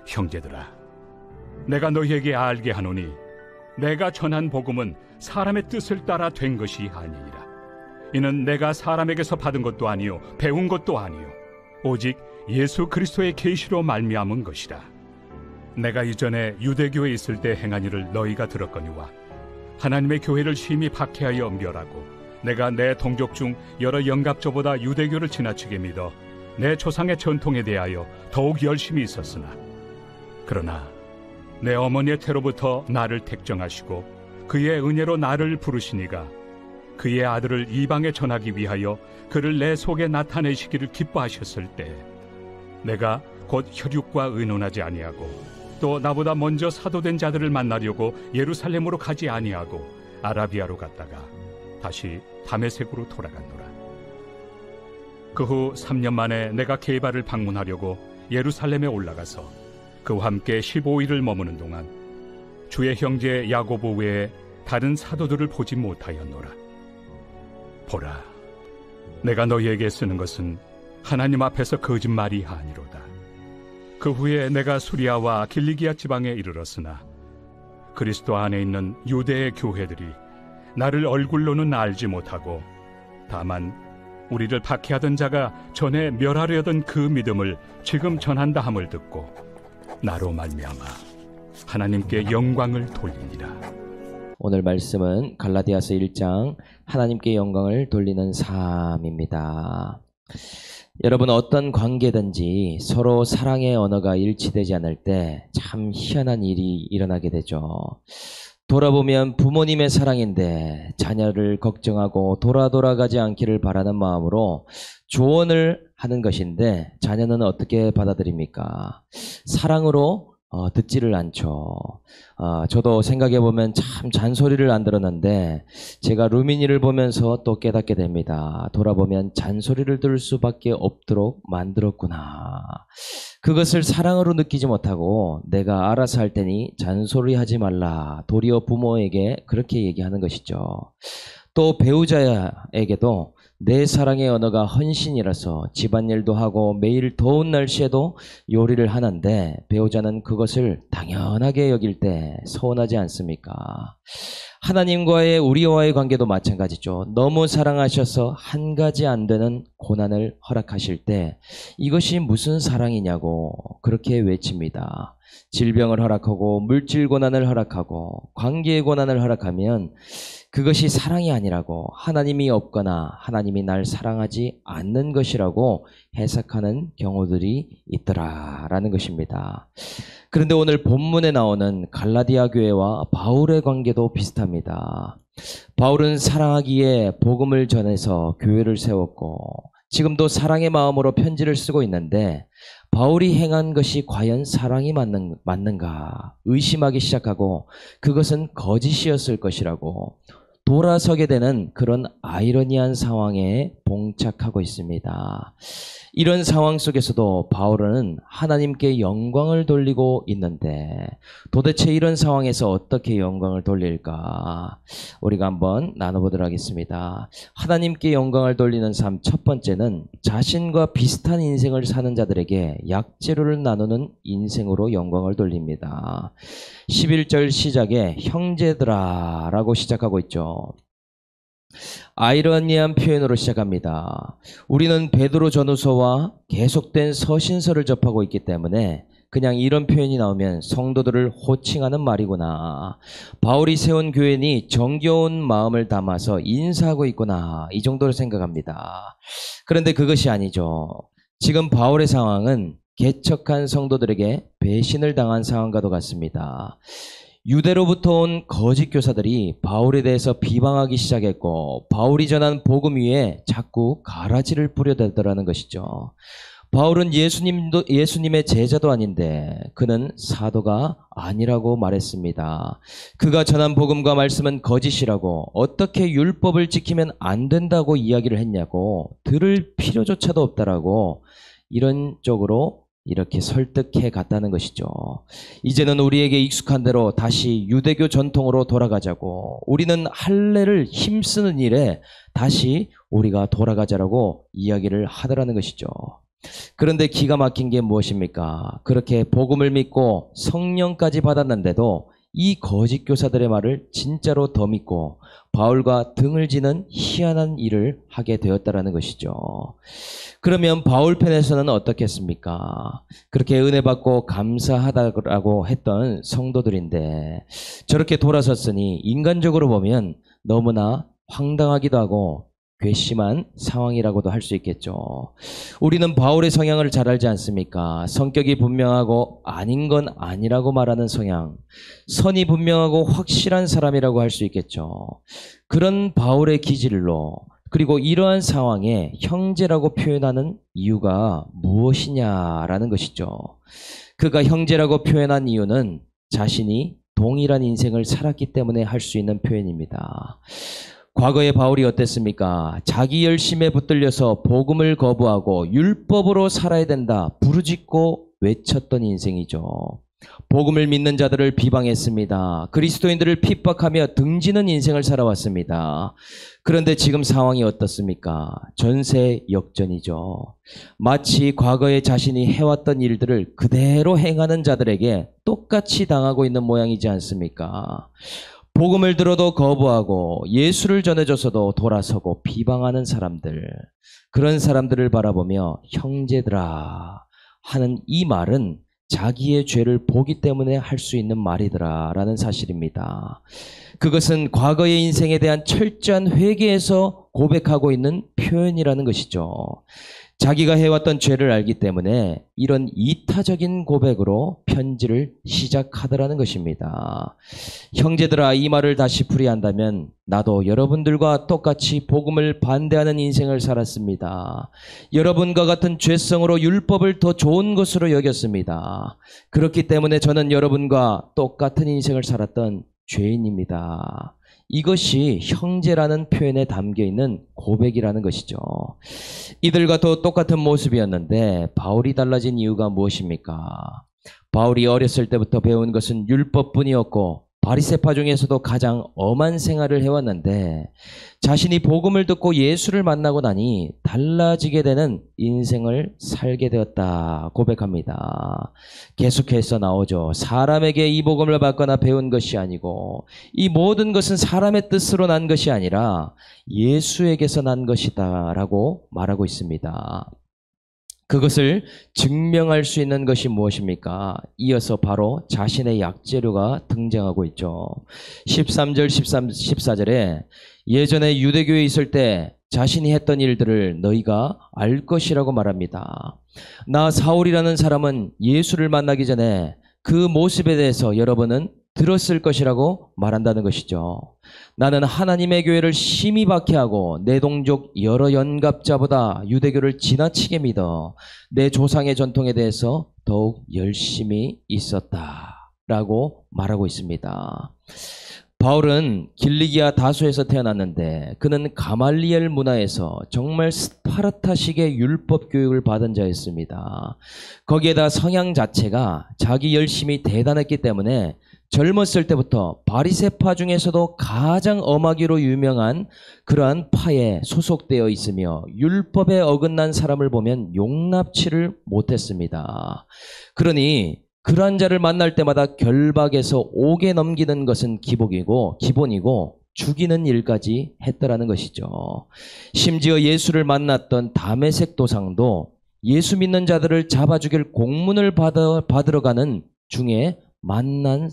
형제들아, 내가 너희에게 알게 하노니 내가 전한 복음은 사람의 뜻을 따라 된 것이 아니니라. 이는 내가 사람에게서 받은 것도 아니요 배운 것도 아니요 오직 예수 그리스도의 계시로 말미암은 것이라. 내가 이전에 유대교에 있을 때 행한 일을 너희가 들었거니와 하나님의 교회를 심히 박해하여 멸하고 내가 내 동족 중 여러 영갑조보다 유대교를 지나치게 믿어 내 조상의 전통에 대하여 더욱 열심히 있었으나, 그러나 내 어머니의 태로부터 나를 택정하시고 그의 은혜로 나를 부르시니가 그의 아들을 이방에 전하기 위하여 그를 내 속에 나타내시기를 기뻐하셨을 때, 내가 곧 혈육과 의논하지 아니하고 또 나보다 먼저 사도된 자들을 만나려고 예루살렘으로 가지 아니하고 아라비아로 갔다가 다시 다메섹으로 돌아갔노라. 그 후 3년 만에 내가 게바를 방문하려고 예루살렘에 올라가서 그와 함께 15일을 머무는 동안 주의 형제 야고보 외에 다른 사도들을 보지 못하였노라. 보라, 내가 너희에게 쓰는 것은 하나님 앞에서 거짓말이 아니로다. 그 후에 내가 수리아와 길리기아 지방에 이르렀으나 그리스도 안에 있는 유대의 교회들이 나를 얼굴로는 알지 못하고 다만 우리를 박해하던 자가 전에 멸하려던 그 믿음을 지금 전한다 함을 듣고 나로 말미암아 하나님께 영광을 돌리니라. 오늘 말씀은 갈라디아서 1장 하나님께 영광을 돌리는 삶입니다. 여러분, 어떤 관계든지 서로 사랑의 언어가 일치되지 않을 때 참 희한한 일이 일어나게 되죠. 돌아보면 부모님의 사랑인데 자녀를 걱정하고 돌아가지 않기를 바라는 마음으로 조언을 하는 것인데 자녀는 어떻게 받아들입니까? 사랑으로 듣지를 않죠. 저도 생각해보면 참 잔소리를 안 들었는데 제가 루미니를 보면서 또 깨닫게 됩니다. 돌아보면 잔소리를 들을 수밖에 없도록 만들었구나. 그것을 사랑으로 느끼지 못하고 내가 알아서 할 테니 잔소리하지 말라. 도리어 부모에게 그렇게 얘기하는 것이죠. 또 배우자에게도 내 사랑의 언어가 헌신이라서 집안일도 하고 매일 더운 날씨에도 요리를 하는데 배우자는 그것을 당연하게 여길 때 서운하지 않습니까? 하나님과의 우리와의 관계도 마찬가지죠. 너무 사랑하셔서 한 가지 안 되는 고난을 허락하실 때 이것이 무슨 사랑이냐고 그렇게 외칩니다. 질병을 허락하고 물질 고난을 허락하고 관계의 고난을 허락하면 그것이 사랑이 아니라고, 하나님이 없거나 하나님이 날 사랑하지 않는 것이라고 해석하는 경우들이 있더라라는 것입니다. 그런데 오늘 본문에 나오는 갈라디아 교회와 바울의 관계도 비슷합니다. 바울은 사랑하기에 복음을 전해서 교회를 세웠고 지금도 사랑의 마음으로 편지를 쓰고 있는데 바울이 행한 것이 과연 사랑이 맞는가 의심하기 시작하고 그것은 거짓이었을 것이라고 돌아서게 되는 그런 아이러니한 상황에 봉착하고 있습니다. 이런 상황 속에서도 바울은 하나님께 영광을 돌리고 있는데 도대체 이런 상황에서 어떻게 영광을 돌릴까? 우리가 한번 나눠보도록 하겠습니다. 하나님께 영광을 돌리는 삶 첫 번째는 자신과 비슷한 인생을 사는 자들에게 약재료를 나누는 인생으로 영광을 돌립니다. 11절 시작에 형제들아 라고 시작하고 있죠. 아이러니한 표현으로 시작합니다. 우리는 베드로 전후서와 계속된 서신서를 접하고 있기 때문에 그냥 이런 표현이 나오면 성도들을 호칭하는 말이구나. 바울이 세운 교회니 정겨운 마음을 담아서 인사하고 있구나. 이 정도로 생각합니다. 그런데 그것이 아니죠. 지금 바울의 상황은 개척한 성도들에게 배신을 당한 상황과도 같습니다. 유대로부터 온 거짓 교사들이 바울에 대해서 비방하기 시작했고 바울이 전한 복음 위에 자꾸 가라지를 뿌려대더라는 것이죠. 바울은 예수님의 제자도 아닌데 그는 사도가 아니라고 말했습니다. 그가 전한 복음과 말씀은 거짓이라고, 어떻게 율법을 지키면 안 된다고 이야기를 했냐고, 들을 필요조차도 없다라고 이런 쪽으로 이렇게 설득해 갔다는 것이죠. 이제는 우리에게 익숙한 대로 다시 유대교 전통으로 돌아가자고, 우리는 할례를 힘쓰는 일에 다시 우리가 돌아가자라고 이야기를 하더라는 것이죠. 그런데 기가 막힌 게 무엇입니까? 그렇게 복음을 믿고 성령까지 받았는데도 이 거짓 교사들의 말을 진짜로 더 믿고 바울과 등을 지는 희한한 일을 하게 되었다라는 것이죠. 그러면 바울 편에서는 어떻겠습니까? 그렇게 은혜 받고 감사하다고 했던 성도들인데 저렇게 돌아섰으니 인간적으로 보면 너무나 황당하기도 하고 괘씸한 상황이라고도 할 수 있겠죠. 우리는 바울의 성향을 잘 알지 않습니까? 성격이 분명하고 아닌 건 아니라고 말하는 성향, 선이 분명하고 확실한 사람이라고 할 수 있겠죠. 그런 바울의 기질로 그리고 이러한 상황에 형제라고 표현하는 이유가 무엇이냐라는 것이죠. 그가 형제라고 표현한 이유는 자신이 동일한 인생을 살았기 때문에 할 수 있는 표현입니다. 과거의 바울이 어땠습니까? 자기 열심에 붙들려서 복음을 거부하고 율법으로 살아야 된다 부르짖고 외쳤던 인생이죠. 복음을 믿는 자들을 비방했습니다. 그리스도인들을 핍박하며 등지는 인생을 살아왔습니다. 그런데 지금 상황이 어떻습니까? 전세 역전이죠. 마치 과거에 자신이 해왔던 일들을 그대로 행하는 자들에게 똑같이 당하고 있는 모양이지 않습니까? 복음을 들어도 거부하고 예수를 전해줘서도 돌아서고 비방하는 사람들, 그런 사람들을 바라보며 형제들아 하는 이 말은 자기의 죄를 보기 때문에 할 수 있는 말이더라 라는 사실입니다. 그것은 과거의 인생에 대한 철저한 회개에서 고백하고 있는 표현이라는 것이죠. 자기가 해왔던 죄를 알기 때문에 이런 이타적인 고백으로 편지를 시작하더라는 것입니다. 형제들아, 이 말을 다시 풀이한다면 나도 여러분들과 똑같이 복음을 반대하는 인생을 살았습니다. 여러분과 같은 죄성으로 율법을 더 좋은 것으로 여겼습니다. 그렇기 때문에 저는 여러분과 똑같은 인생을 살았던 죄인입니다. 이것이 형제라는 표현에 담겨있는 고백이라는 것이죠. 이들과도 똑같은 모습이었는데 바울이 달라진 이유가 무엇입니까? 바울이 어렸을 때부터 배운 것은 율법뿐이었고 바리새파 중에서도 가장 엄한 생활을 해왔는데 자신이 복음을 듣고 예수를 만나고 나니 달라지게 되는 인생을 살게 되었다 고백합니다. 계속해서 나오죠. 사람에게 이 복음을 받거나 배운 것이 아니고 이 모든 것은 사람의 뜻으로 난 것이 아니라 예수에게서 난 것이다 라고 말하고 있습니다. 그것을 증명할 수 있는 것이 무엇입니까? 이어서 바로 자신의 약재료가 등장하고 있죠. 13절, 14절에 예전에 유대교에 있을 때 자신이 했던 일들을 너희가 알 것이라고 말합니다. 나 사울이라는 사람은 예수를 만나기 전에 그 모습에 대해서 여러분은 들었을 것이라고 말한다는 것이죠. 나는 하나님의 교회를 심히 박해하고 내 동족 여러 연갑자보다 유대교를 지나치게 믿어 내 조상의 전통에 대해서 더욱 열심히 있었다라고 말하고 있습니다. 바울은 길리기아 다소에서 태어났는데 그는 가말리엘 문화에서 정말 스파르타식의 율법 교육을 받은 자였습니다. 거기에다 성향 자체가 자기 열심이 대단했기 때문에 젊었을 때부터 바리새파 중에서도 가장 엄하기로 유명한 그러한 파에 소속되어 있으며 율법에 어긋난 사람을 보면 용납치를 못했습니다. 그러니 그러한 자를 만날 때마다 결박해서 옥에 넘기는 것은 기본이고 죽이는 일까지 했더라는 것이죠. 심지어 예수를 만났던 다메섹 도상도 예수 믿는 자들을 잡아 죽일 공문을 받으러 가는 중에 만난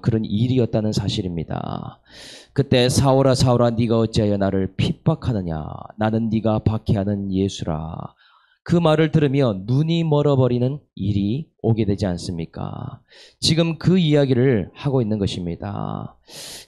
그런 일이었다는 사실입니다. 그때 사울아 사울아 네가 어찌하여 나를 핍박하느냐 나는 네가 박해하는 예수라. 그 말을 들으며 눈이 멀어버리는 일이 오게 되지 않습니까? 지금 그 이야기를 하고 있는 것입니다.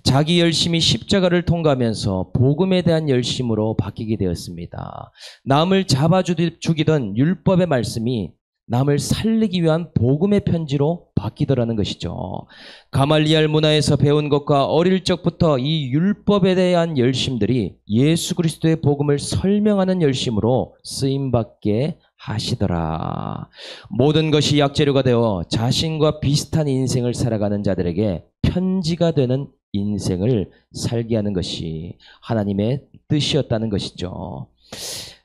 자기 열심이 십자가를 통과하면서 복음에 대한 열심으로 바뀌게 되었습니다. 남을 잡아 죽이던 율법의 말씀이 남을 살리기 위한 복음의 편지로 바뀌더라는 것이죠. 가말리엘 문화에서 배운 것과 어릴 적부터 이 율법에 대한 열심들이 예수 그리스도의 복음을 설명하는 열심으로 쓰임받게 하시더라. 모든 것이 약재료가 되어 자신과 비슷한 인생을 살아가는 자들에게 편지가 되는 인생을 살게 하는 것이 하나님의 뜻이었다는 것이죠.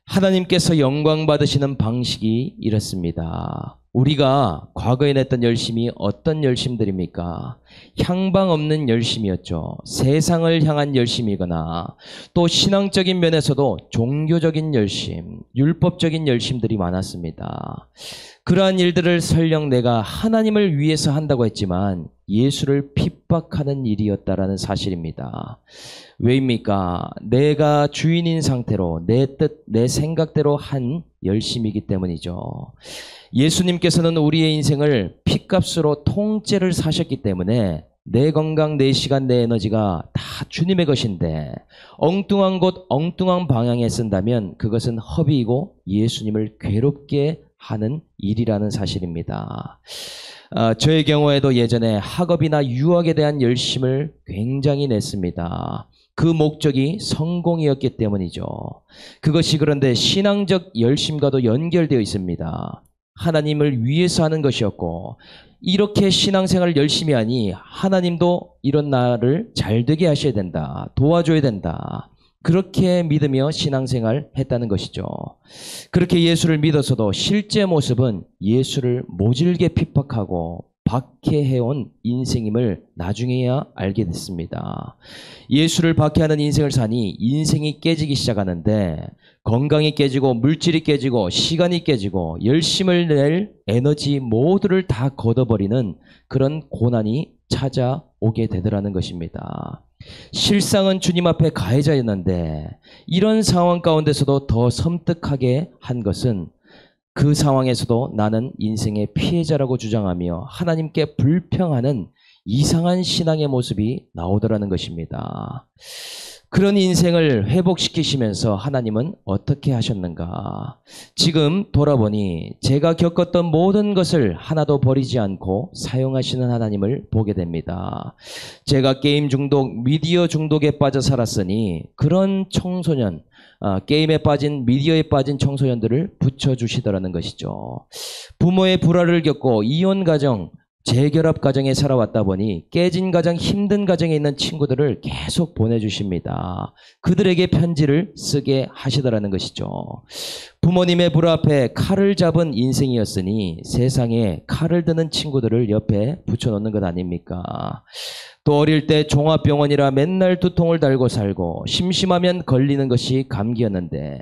하나님께서 영광 받으시는 방식이 이렇습니다. 우리가 과거에 냈던 열심이 어떤 열심들입니까? 향방 없는 열심이었죠. 세상을 향한 열심이거나 또 신앙적인 면에서도 종교적인 열심, 율법적인 열심들이 많았습니다. 그러한 일들을 설령 내가 하나님을 위해서 한다고 했지만 예수를 핍박하는 일이었다라는 사실입니다. 왜입니까? 내가 주인인 상태로 내 뜻, 내 생각대로 한 열심이기 때문이죠. 예수님께서는 우리의 인생을 핏값으로 통째를 사셨기 때문에 내 건강, 내 시간, 내 에너지가 다 주님의 것인데 엉뚱한 곳, 엉뚱한 방향에 쓴다면 그것은 허비이고 예수님을 괴롭게 하는 일이라는 사실입니다. 저의 경우에도 예전에 학업이나 유학에 대한 열심을 굉장히 냈습니다. 그 목적이 성공이었기 때문이죠. 그것이 그런데 신앙적 열심과도 연결되어 있습니다. 하나님을 위해서 하는 것이었고 이렇게 신앙생활을 열심히 하니 하나님도 이런 나를 잘되게 하셔야 된다. 도와줘야 된다. 그렇게 믿으며 신앙생활 했다는 것이죠. 그렇게 예수를 믿어서도 실제 모습은 예수를 모질게 핍박하고 박해해온 인생임을 나중에야 알게 됐습니다. 예수를 박해하는 인생을 사니 인생이 깨지기 시작하는데 건강이 깨지고 물질이 깨지고 시간이 깨지고 열심을 낼 에너지 모두를 다 걷어버리는 그런 고난이 찾아오게 되더라는 것입니다. 실상은 주님 앞에 가해자였는데 이런 상황 가운데서도 더 섬뜩하게 한 것은 그 상황에서도 나는 인생의 피해자라고 주장하며 하나님께 불평하는 이상한 신앙의 모습이 나오더라는 것입니다. 그런 인생을 회복시키시면서 하나님은 어떻게 하셨는가? 지금 돌아보니 제가 겪었던 모든 것을 하나도 버리지 않고 사용하시는 하나님을 보게 됩니다. 제가 게임 중독, 미디어 중독에 빠져 살았으니 그런 청소년, 게임에 빠진, 미디어에 빠진 청소년들을 붙여주시더라는 것이죠. 부모의 불화를 겪고 이혼 가정, 재결합 가정에 살아왔다 보니 깨진 가정, 힘든 가정에 있는 친구들을 계속 보내주십니다. 그들에게 편지를 쓰게 하시더라는 것이죠. 부모님의 불화 앞에 칼을 잡은 인생이었으니 세상에 칼을 드는 친구들을 옆에 붙여놓는 것 아닙니까? 또 어릴 때 종합병원이라 맨날 두통을 달고 살고 심심하면 걸리는 것이 감기였는데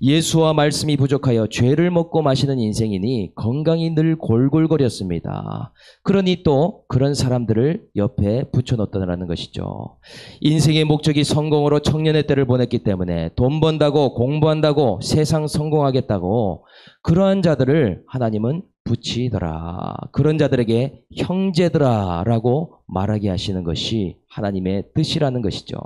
예수와 말씀이 부족하여 죄를 먹고 마시는 인생이니 건강이 늘 골골거렸습니다. 그러니 또 그런 사람들을 옆에 붙여놓더라는 것이죠. 인생의 목적이 성공으로 청년의 때를 보냈기 때문에 돈 번다고 공부한다고 세상 성공하겠다고 그러한 자들을 하나님은 붙이더라. 그런 자들에게 형제들아 라고 말하게 하시는 것이 하나님의 뜻이라는 것이죠.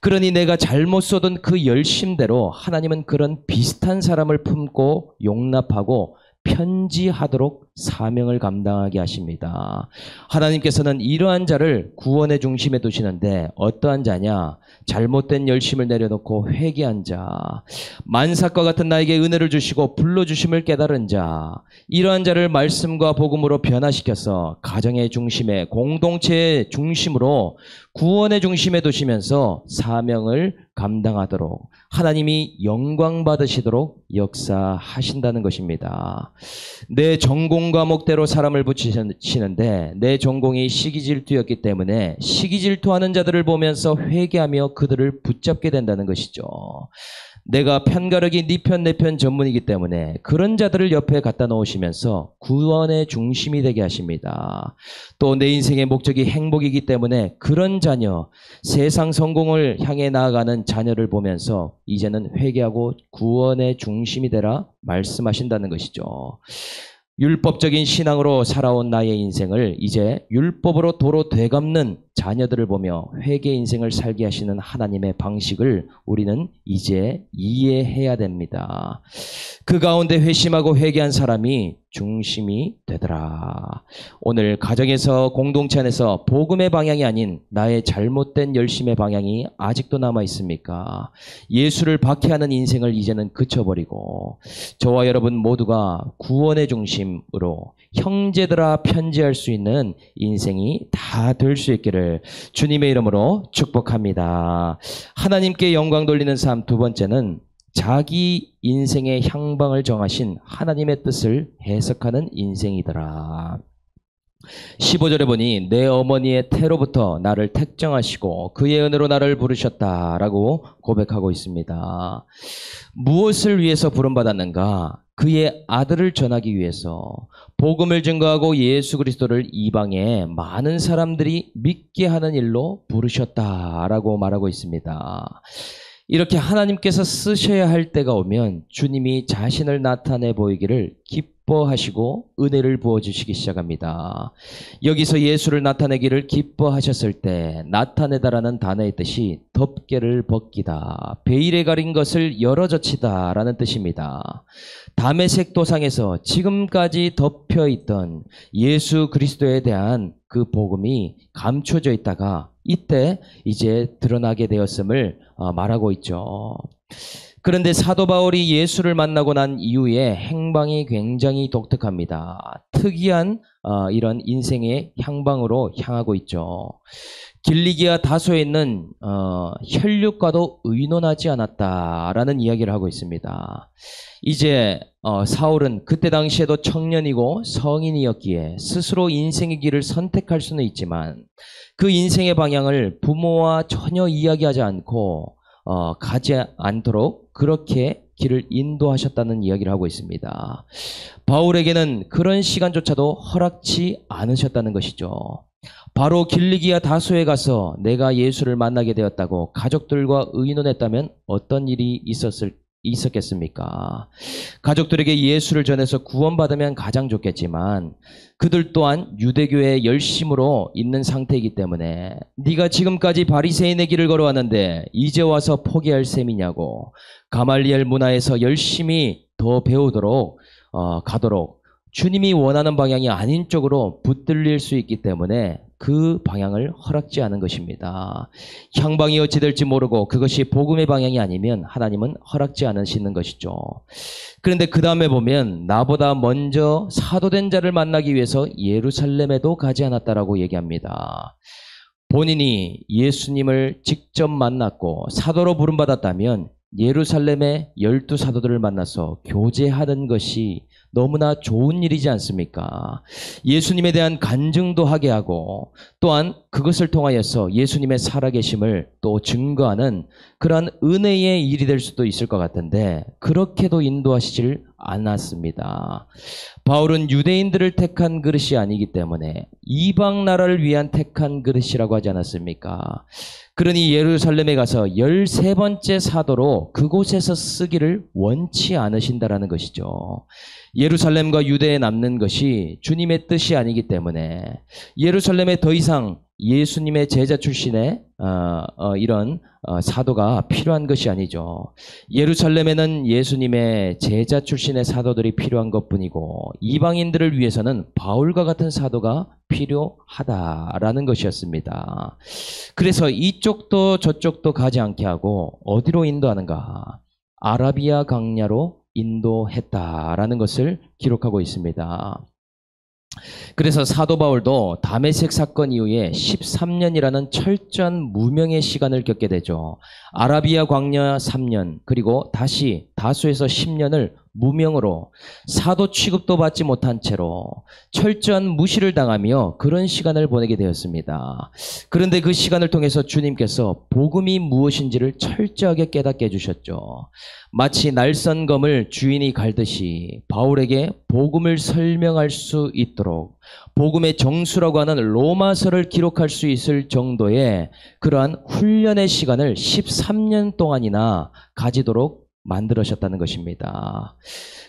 그러니 내가 잘못 쏟은 그 열심대로 하나님은 그런 비슷한 사람을 품고 용납하고 편지하도록 사명을 감당하게 하십니다. 하나님께서는 이러한 자를 구원의 중심에 두시는데 어떠한 자냐? 잘못된 열심을 내려놓고 회개한 자, 만삭과 같은 나에게 은혜를 주시고 불러주심을 깨달은 자, 이러한 자를 말씀과 복음으로 변화시켜서 가정의 중심에, 공동체의 중심으로 구원의 중심에 두시면서 사명을 감당하도록 하나님이 영광 받으시도록 역사하신다는 것입니다. 내 전공 과목대로 사람을 붙이시는데 내 전공이 시기질투였기 때문에 시기질투하는 자들을 보면서 회개하며 그들을 붙잡게 된다는 것이죠. 내가 편가르기 네 편 내 편 전문이기 때문에 그런 자들을 옆에 갖다 놓으시면서 구원의 중심이 되게 하십니다. 또 내 인생의 목적이 행복이기 때문에 그런 자녀, 세상 성공을 향해 나아가는 자녀를 보면서 이제는 회개하고 구원의 중심이 되라 말씀하신다는 것이죠. 율법적인 신앙으로 살아온 나의 인생을 이제 율법으로 도로 되갚는 자녀들을 보며 회개 인생을 살게 하시는 하나님의 방식을 우리는 이제 이해해야 됩니다. 그 가운데 회심하고 회개한 사람이 중심이 되더라. 오늘 가정에서 공동체 안에서 복음의 방향이 아닌 나의 잘못된 열심의 방향이 아직도 남아 있습니까? 예수를 박해하는 인생을 이제는 그쳐버리고 저와 여러분 모두가 구원의 중심으로 형제들아 편지할 수 있는 인생이 다 될 수 있기를 주님의 이름으로 축복합니다. 하나님께 영광 돌리는 삶 두 번째는 자기 인생의 향방을 정하신 하나님의 뜻을 해석하는 인생이더라. 15절에 보니 내 어머니의 태로부터 나를 택정하시고 그의 은혜로 나를 부르셨다라고 고백하고 있습니다. 무엇을 위해서 부름받았는가? 그의 아들을 전하기 위해서, 복음을 증거하고 예수 그리스도를 이방에 많은 사람들이 믿게 하는 일로 부르셨다라고 말하고 있습니다. 이렇게 하나님께서 쓰셔야 할 때가 오면 주님이 자신을 나타내 보이기를 기뻐하시고 은혜를 부어주시기 시작합니다. 여기서 예수를 나타내기를 기뻐하셨을 때 나타내다라는 단어의 뜻이 덮개를 벗기다, 베일에 가린 것을 열어젖히다 라는 뜻입니다. 다메섹 도상에서 지금까지 덮여있던 예수 그리스도에 대한 그 복음이 감춰져 있다가 이때 이제 드러나게 되었음을 말하고 있죠. 그런데 사도 바울이 예수를 만나고 난 이후에 행방이 굉장히 독특합니다. 특이한 이런 인생의 향방으로 향하고 있죠. 길리기아 다소에 있는 혈육과도 의논하지 않았다라는 이야기를 하고 있습니다. 이제 사울은 그때 당시에도 청년이고 성인이었기에 스스로 인생의 길을 선택할 수는 있지만 그 인생의 방향을 부모와 전혀 이야기하지 않고 가지 않도록 그렇게 길을 인도하셨다는 이야기를 하고 있습니다. 바울에게는 그런 시간조차도 허락치 않으셨다는 것이죠. 바로 길리기아 다소에 가서 내가 예수를 만나게 되었다고 가족들과 의논했다면 어떤 일이 있었겠습니까? 가족들에게 예수를 전해서 구원받으면 가장 좋겠지만 그들 또한 유대교의 열심으로 있는 상태이기 때문에 네가 지금까지 바리새인의 길을 걸어왔는데 이제 와서 포기할 셈이냐고, 가말리엘 문화에서 열심히 더 배우도록 가도록 주님이 원하는 방향이 아닌 쪽으로 붙들릴 수 있기 때문에 그 방향을 허락지 않은 것입니다. 향방이 어찌 될지 모르고 그것이 복음의 방향이 아니면 하나님은 허락지 않으시는 것이죠. 그런데 그 다음에 보면 나보다 먼저 사도된 자를 만나기 위해서 예루살렘에도 가지 않았다라고 얘기합니다. 본인이 예수님을 직접 만났고 사도로 부름받았다면 예루살렘의 12사도들을 만나서 교제하는 것이 너무나 좋은 일이지 않습니까? 예수님에 대한 간증도 하게 하고 또한 그것을 통하여서 예수님의 살아계심을 또 증거하는 그러한 은혜의 일이 될 수도 있을 것 같은데 그렇게도 인도하시질 않았습니다. 바울은 유대인들을 택한 그릇이 아니기 때문에 이방 나라를 위한 택한 그릇이라고 하지 않았습니까? 그러니 예루살렘에 가서 13번째 사도로 그곳에서 쓰기를 원치 않으신다라는 것이죠. 예루살렘과 유대에 남는 것이 주님의 뜻이 아니기 때문에 예루살렘에 더 이상 예수님의 제자 출신의 이런 사도가 필요한 것이 아니죠. 예루살렘에는 예수님의 제자 출신의 사도들이 필요한 것뿐이고 이방인들을 위해서는 바울과 같은 사도가 필요하다라는 것이었습니다. 그래서 이쪽도 저쪽도 가지 않게 하고 어디로 인도하는가? 아라비아 강야로 인도했다라는 것을 기록하고 있습니다. 그래서 사도 바울도 다메섹 사건 이후에 13년이라는 철저한 무명의 시간을 겪게 되죠. 아라비아 광야 3년 그리고 다시 다소에서 10년을 무명으로 사도 취급도 받지 못한 채로 철저한 무시를 당하며 그런 시간을 보내게 되었습니다. 그런데 그 시간을 통해서 주님께서 복음이 무엇인지를 철저하게 깨닫게 해주셨죠. 마치 날선검을 주인이 갈듯이 바울에게 복음을 설명할 수 있도록 복음의 정수라고 하는 로마서를 기록할 수 있을 정도의 그러한 훈련의 시간을 13년 동안이나 가지도록 만들으셨다는 것입니다.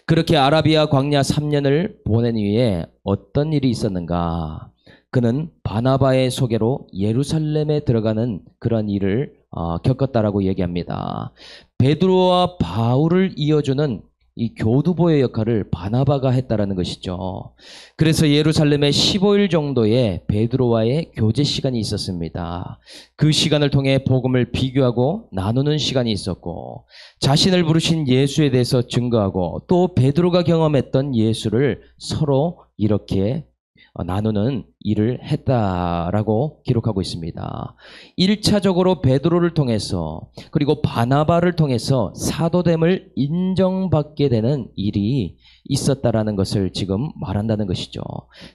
그렇게 아라비아 광야 3년을 보낸 후에 어떤 일이 있었는가? 그는 바나바의 소개로 예루살렘에 들어가는 그런 일을 겪었다라고 얘기합니다. 베드로와 바울을 이어주는 이 교두보의 역할을 바나바가 했다라는 것이죠. 그래서 예루살렘에 15일 정도의 베드로와의 교제 시간이 있었습니다. 그 시간을 통해 복음을 비교하고 나누는 시간이 있었고 자신을 부르신 예수에 대해서 증거하고 또 베드로가 경험했던 예수를 서로 이렇게 나누는 일을 했다라고 기록하고 있습니다. 1차적으로 베드로를 통해서 그리고 바나바를 통해서 사도됨을 인정받게 되는 일이 있었다라는 것을 지금 말한다는 것이죠.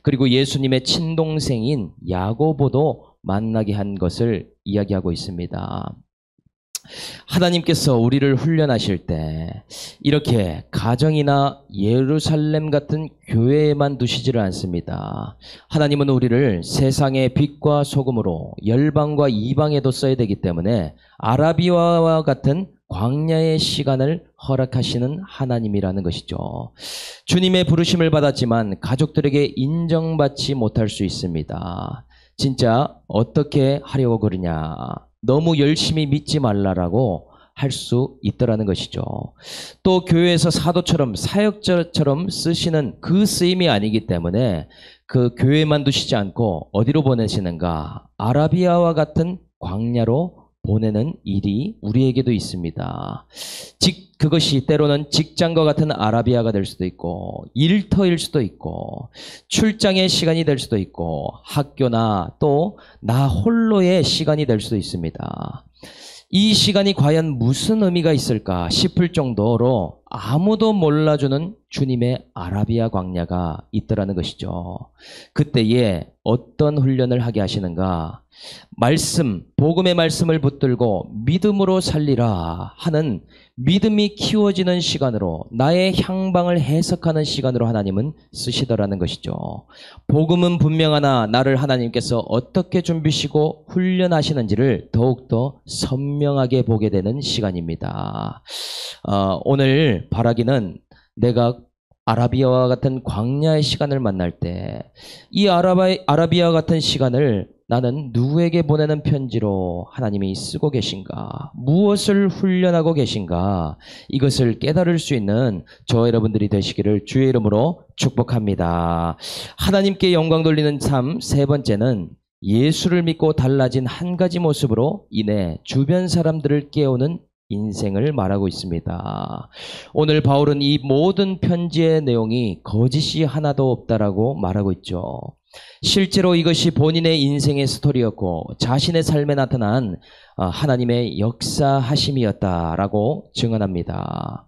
그리고 예수님의 친동생인 야고보도 만나게 한 것을 이야기하고 있습니다. 하나님께서 우리를 훈련하실 때 이렇게 가정이나 예루살렘 같은 교회에만 두시지를 않습니다. 하나님은 우리를 세상의 빛과 소금으로 열방과 이방에도 써야 되기 때문에 아라비아와 같은 광야의 시간을 허락하시는 하나님이라는 것이죠. 주님의 부르심을 받았지만 가족들에게 인정받지 못할 수 있습니다. 진짜 어떻게 하려고 그러냐, 너무 열심히 믿지 말라라고 할 수 있더라는 것이죠. 또 교회에서 사도처럼 사역자처럼 쓰시는 그 쓰임이 아니기 때문에 그 교회만 두시지 않고 어디로 보내시는가? 아라비아와 같은 광야로 보내는 일이 우리에게도 있습니다. 그것이 때로는 직장과 같은 아라비아가 될 수도 있고, 일터일 수도 있고, 출장의 시간이 될 수도 있고, 학교나 또 나 홀로의 시간이 될 수도 있습니다. 이 시간이 과연 무슨 의미가 있을까 싶을 정도로 아무도 몰라주는 주님의 아라비아 광야가 있더라는 것이죠. 그때에 어떤 훈련을 하게 하시는가? 말씀, 복음의 말씀을 붙들고 믿음으로 살리라 하는 믿음이 키워지는 시간으로, 나의 향방을 해석하는 시간으로 하나님은 쓰시더라는 것이죠. 복음은 분명하나 나를 하나님께서 어떻게 준비시고 훈련하시는지를 더욱더 선명하게 보게 되는 시간입니다. 오늘 바라기는 내가 아라비아와 같은 광야의 시간을 만날 때 이 아라비아와 같은 시간을 나는 누구에게 보내는 편지로 하나님이 쓰고 계신가? 무엇을 훈련하고 계신가? 이것을 깨달을 수 있는 저와 여러분들이 되시기를 주의 이름으로 축복합니다. 하나님께 영광 돌리는 삶 세 번째는 예수를 믿고 달라진 한 가지 모습으로 인해 주변 사람들을 깨우는 인생을 말하고 있습니다. 오늘 바울은 이 모든 편지의 내용이 거짓이 하나도 없다라고 말하고 있죠. 실제로 이것이 본인의 인생의 스토리였고 자신의 삶에 나타난 하나님의 역사하심이었다라고 증언합니다.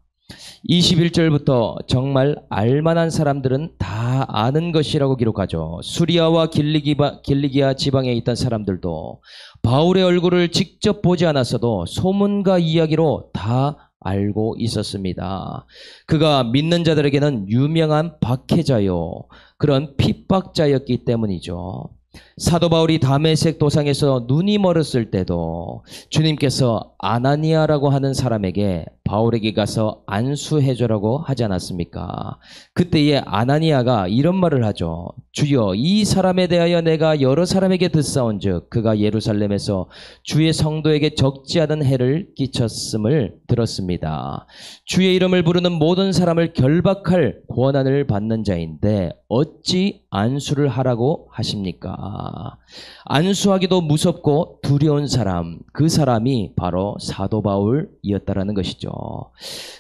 21절부터 정말 알만한 사람들은 다 아는 것이라고 기록하죠. 수리아와 길리기아 지방에 있던 사람들도 바울의 얼굴을 직접 보지 않았어도 소문과 이야기로 다 알고 있었습니다. 그가 믿는 자들에게는 유명한 박해자요, 그런 핍박자였기 때문이죠. 사도 바울이 다메섹 도상에서 눈이 멀었을 때도 주님께서 아나니아라고 하는 사람에게 바울에게 가서 안수해줘라고 하지 않았습니까? 그때에 아나니아가 이런 말을 하죠. 주여, 이 사람에 대하여 내가 여러 사람에게 듣사온즉 그가 예루살렘에서 주의 성도에게 적지 않은 해를 끼쳤음을 들었습니다. 주의 이름을 부르는 모든 사람을 결박할 권한을 받는 자인데 어찌 안수를 하라고 하십니까? 안수하기도 무섭고 두려운 사람, 그 사람이 바로 사도 바울이었다라는 것이죠.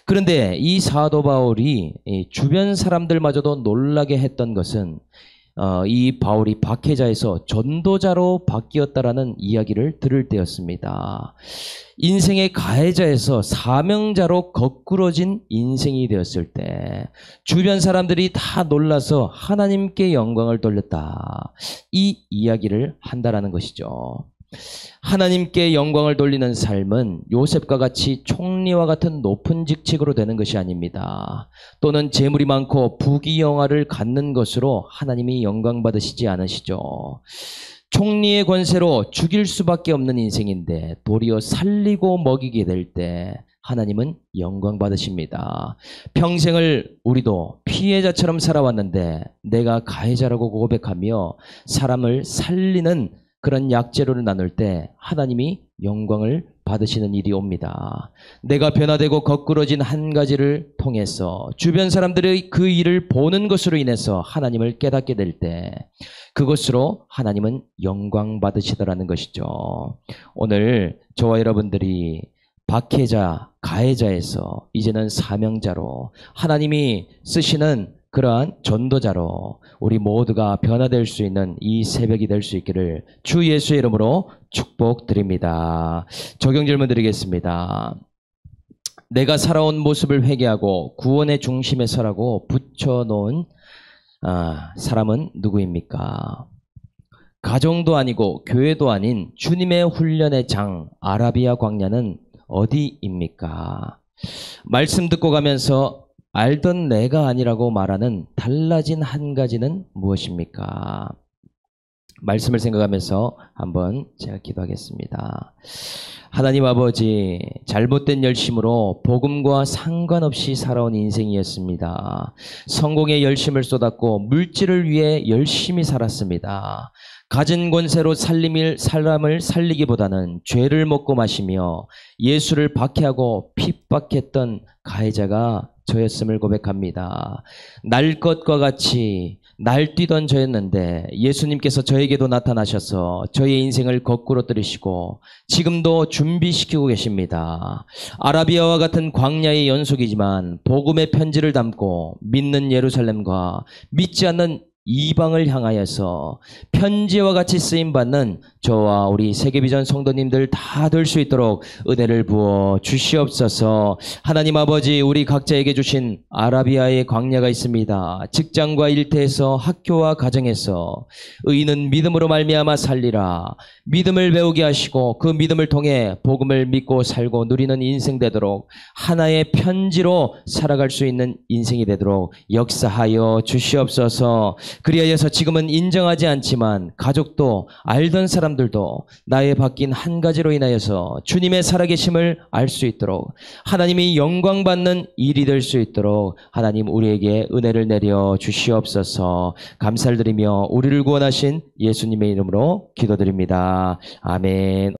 그런데 이 사도 바울이 주변 사람들마저도 놀라게 했던 것은 이 바울이 박해자에서 전도자로 바뀌었다라는 이야기를 들을 때였습니다. 인생의 가해자에서 사명자로 거꾸러진 인생이 되었을 때 주변 사람들이 다 놀라서 하나님께 영광을 돌렸다, 이 이야기를 한다라는 것이죠. 하나님께 영광을 돌리는 삶은 요셉과 같이 총리와 같은 높은 직책으로 되는 것이 아닙니다. 또는 재물이 많고 부귀영화를 갖는 것으로 하나님이 영광 받으시지 않으시죠. 총리의 권세로 죽일 수밖에 없는 인생인데 도리어 살리고 먹이게 될 때 하나님은 영광 받으십니다. 평생을 우리도 피해자처럼 살아왔는데 내가 가해자라고 고백하며 사람을 살리는 그런 약재료를 나눌 때 하나님이 영광을 받으시는 일이 옵니다. 내가 변화되고 거꾸러진 한 가지를 통해서 주변 사람들의 그 일을 보는 것으로 인해서 하나님을 깨닫게 될 때 그것으로 하나님은 영광 받으시더라는 것이죠. 오늘 저와 여러분들이 박해자, 가해자에서 이제는 사명자로 하나님이 쓰시는 그러한 전도자로 우리 모두가 변화될 수 있는 이 새벽이 될 수 있기를 주 예수의 이름으로 축복드립니다. 적용 질문 드리겠습니다. 내가 살아온 모습을 회개하고 구원의 중심에 서라고 붙여놓은 사람은 누구입니까? 가정도 아니고 교회도 아닌 주님의 훈련의 장 아라비아 광야는 어디입니까? 말씀 듣고 가면서 알던 내가 아니라고 말하는 달라진 한 가지는 무엇입니까? 말씀을 생각하면서 한번 제가 기도하겠습니다. 하나님 아버지, 잘못된 열심으로 복음과 상관없이 살아온 인생이었습니다. 성공에 열심을 쏟았고 물질을 위해 열심히 살았습니다. 가진 권세로 사람을 살리기보다는 죄를 먹고 마시며 예수를 박해하고 핍박했던 가해자가 저였음을 고백합니다. 날 것과 같이 날뛰던 저였는데 예수님께서 저에게도 나타나셔서 저의 인생을 거꾸로 들이시고 지금도 준비시키고 계십니다. 아라비아와 같은 광야의 연속이지만 복음의 편지를 담고 믿는 예루살렘과 믿지 않는 이방을 향하여서 편지와 같이 쓰임받는 저와 우리 세계비전 성도님들 다 될 수 있도록 은혜를 부어 주시옵소서. 하나님 아버지, 우리 각자에게 주신 아라비아의 광야가 있습니다. 직장과 일터에서, 학교와 가정에서 의인은 믿음으로 말미암아 살리라. 믿음을 배우게 하시고 그 믿음을 통해 복음을 믿고 살고 누리는 인생 되도록 하나의 편지로 살아갈 수 있는 인생이 되도록 역사하여 주시옵소서. 그리하여서 지금은 인정하지 않지만 가족도 알던 사람들도 나의 바뀐 한 가지로 인하여서 주님의 살아계심을 알 수 있도록 하나님이 영광받는 일이 될 수 있도록 하나님 우리에게 은혜를 내려 주시옵소서. 감사를 드리며 우리를 구원하신 예수님의 이름으로 기도드립니다. 아멘.